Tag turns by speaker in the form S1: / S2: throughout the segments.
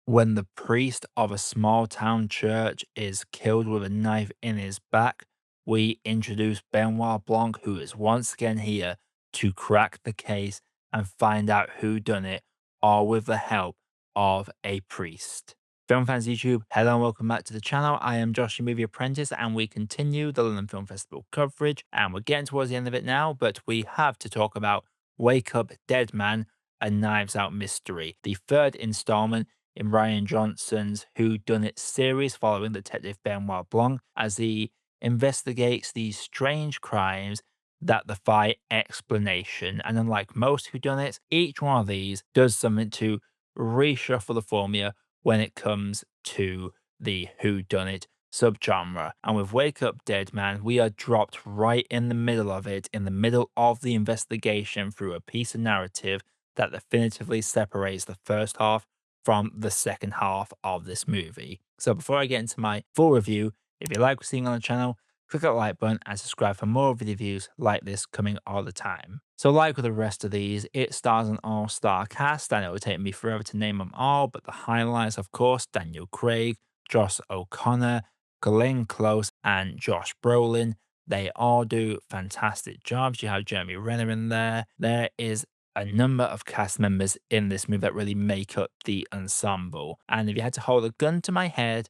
S1: When the priest of a small town church is killed with a knife in his back, we introduce Benoit Blanc, who is once again here to crack the case and find out who done it, all with the help of a priest. Film fans YouTube, hello and welcome back to the channel. I am Josh, your movie apprentice, and we continue the London Film Festival coverage. And we're getting towards the end of it now, but we have to talk about Wake Up Dead Man, a Knives Out mystery, the third installment in Rian Johnson's whodunit series following Detective Benoit Blanc as he investigates these strange crimes that defy explanation. And unlike most whodunits, each one of these does something to reshuffle the formula when it comes to the whodunit subgenre. And with Wake Up Dead Man, we are dropped right in the middle of it, in the middle of the investigation through a piece of narrative that definitively separates the first half from the second half of this movie. So before I get into my full review, if you like what you're seeing on the channel, click that like button and subscribe for more video reviews like this coming all the time. So like with the rest of these, it stars an all-star cast and it would take me forever to name them all, but the highlights, of course, Daniel Craig, Josh O'Connor, Glenn Close, and Josh Brolin. They all do fantastic jobs. You have Jeremy Renner in there. There is a number of cast members in this movie that really make up the ensemble. And if you had to hold a gun to my head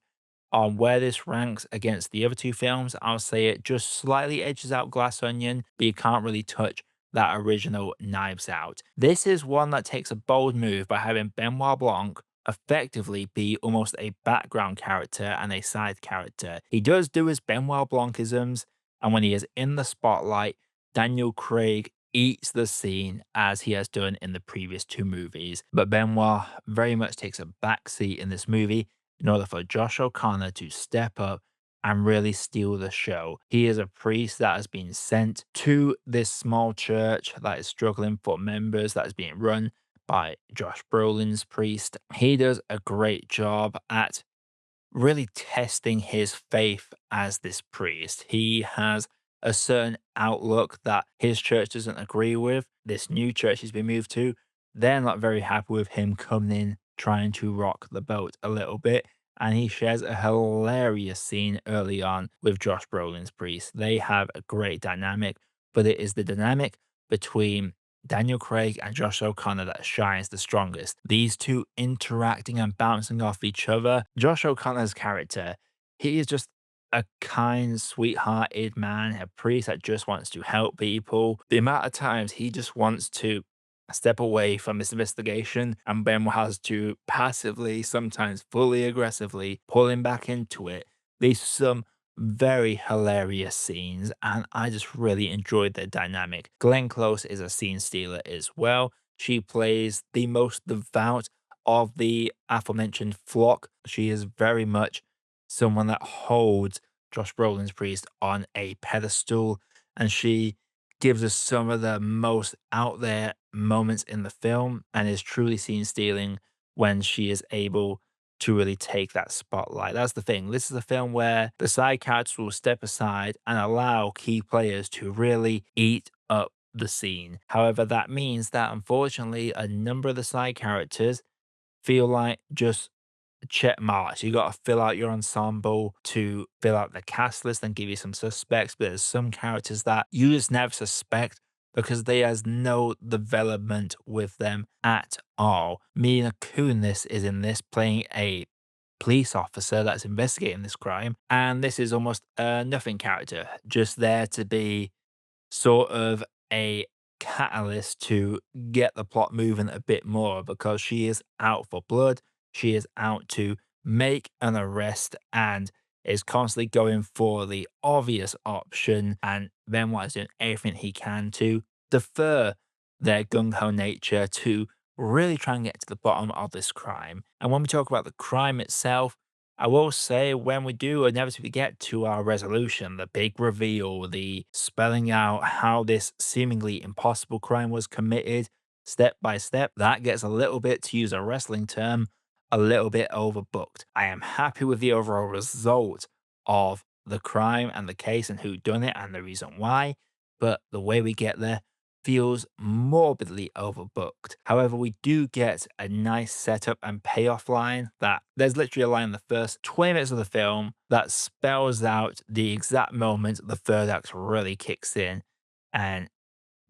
S1: on where this ranks against the other two films, I'll say it just slightly edges out Glass Onion, but you can't really touch that original Knives Out. This is one that takes a bold move by having Benoit Blanc effectively be almost a background character and a side character. He does do his Benoit Blancisms, and when he is in the spotlight, Daniel Craig eats the scene as he has done in the previous two movies. But Benoit very much takes a backseat in this movie in order for Josh O'Connor to step up and really steal the show. He is a priest that has been sent to this small church that is struggling for members, that is being run by Josh Brolin's priest. He does a great job at really testing his faith as this priest. He has a certain outlook that his church doesn't agree with. This new church he's been moved to, they're not very happy with him coming in trying to rock the boat a little bit. And he shares a hilarious scene early on with Josh Brolin's priest. They have a great dynamic, but it is the dynamic between Daniel Craig and Josh O'Connor that shines the strongest. These two interacting and bouncing off each other. Josh O'Connor's character, he is just a kind, sweethearted man, a priest that just wants to help people. The amount of times he just wants to step away from this investigation and Ben has to passively, sometimes fully aggressively, pull him back into it. These some very hilarious scenes, and I just really enjoyed their dynamic. Glenn Close is a scene stealer as well. She plays the most devout of the aforementioned flock. She is very much someone that holds Josh Brolin's priest on a pedestal, and she gives us some of the most out there moments in the film and is truly scene stealing when she is able to really take that spotlight. That's the thing. This is a film where the side characters will step aside and allow key players to really eat up the scene. However, that means that unfortunately, a number of the side characters feel like just check marks. You got to fill out your ensemble to fill out the cast list and give you some suspects. But there's some characters that you just never suspect because they has no development with them at all. Mila Kunis is in this playing a police officer that's investigating this crime, and this is almost a nothing character, just there to be sort of a catalyst to get the plot moving a bit more because she is out for blood. She is out to make an arrest and is constantly going for the obvious option. And Benoit is doing everything he can to defer their gung ho nature to really try and get to the bottom of this crime. And when we talk about the crime itself, I will say when we do inevitably get to our resolution, the big reveal, the spelling out how this seemingly impossible crime was committed step by step, that gets a little bit, to use a wrestling term, a little bit overbooked. I am happy with the overall result of the crime and the case and who done it and the reason why, but the way we get there feels morbidly overbooked. However, we do get a nice setup and payoff line that there's literally a line in the first 20 minutes of the film that spells out the exact moment the third act really kicks in and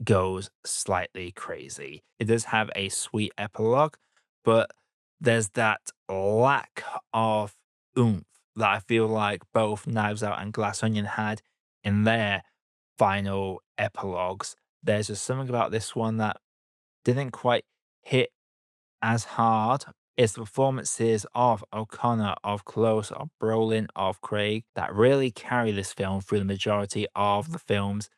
S1: goes slightly crazy. It does have a sweet epilogue, but there's that lack of oomph that I feel like both Knives Out and Glass Onion had in their final epilogues. There's just something about this one that didn't quite hit as hard. It's the performances of O'Connor, of Close, of Brolin, of Craig that really carry this film through the majority of the film's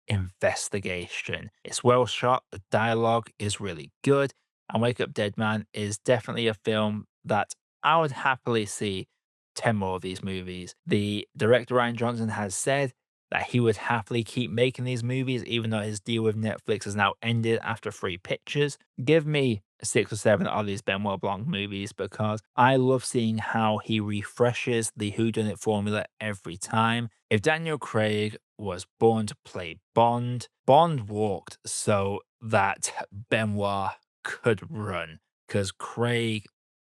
S1: investigation. It's well shot, the dialogue is really good, and Wake Up Dead Man is definitely a film that I would happily see 10 more of these movies. The director Rian Johnson has said that he would happily keep making these movies, even though his deal with Netflix has now ended after 3 pictures. Give me 6 or 7 of these Benoit Blanc movies because I love seeing how he refreshes the whodunit formula every time. If Daniel Craig was born to play Bond, Bond walked so that Benoit could run because Craig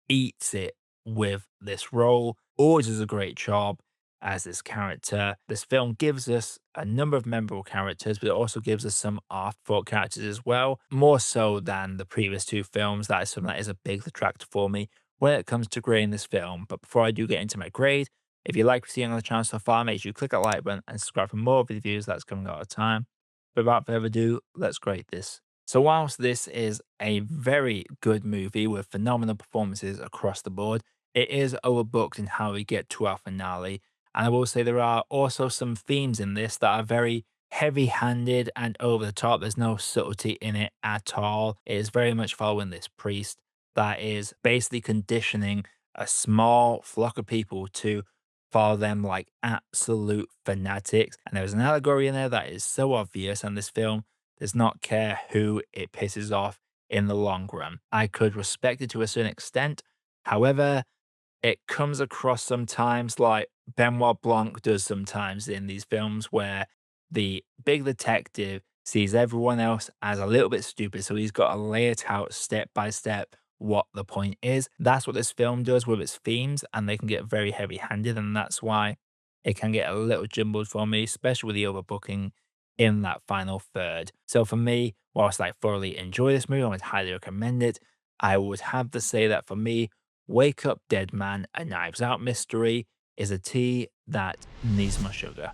S1: eats it with this role, always does a great job as this character. This film gives us a number of memorable characters, but it also gives us some afterthought characters as well, more so than the previous 2 films. That is something that is a big detractor for me when it comes to grading this film. But before I do get into my grade, if you like what you're seeing on the channel so far, make sure you click that like button and subscribe for more reviews that's coming all the time. But without further ado, let's grade this. So whilst this is a very good movie with phenomenal performances across the board, it is overbooked in how we get to our finale. And I will say there are also some themes in this that are very heavy-handed and over the top. There's no subtlety in it at all. It is very much following this priest that is basically conditioning a small flock of people to follow them like absolute fanatics. And there's an allegory in there that is so obvious, and this film does not care who it pisses off in the long run. I could respect it to a certain extent. However, it comes across sometimes like Benoit Blanc does sometimes in these films where the big detective sees everyone else as a little bit stupid, so he's got to lay it out step by step what the point is. That's what this film does with its themes, and they can get very heavy handed, and that's why it can get a little jumbled for me, especially with the overbooking in that final third. So for me, whilst I thoroughly enjoy this movie, I would highly recommend it. I would have to say that for me, Wake Up Dead Man, a Knives Out mystery, is a tea that needs more sugar.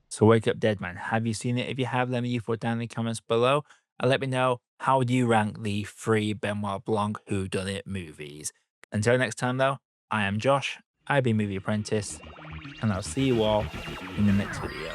S1: So Wake Up Dead Man, have you seen it? If you have, let me know your thoughts down in the comments below. And let me know, how do you rank the 3 Benoit Blanc whodunit movies? Until next time though, I am Josh, I've been Movie Apprentice, and I'll see you all in the next video.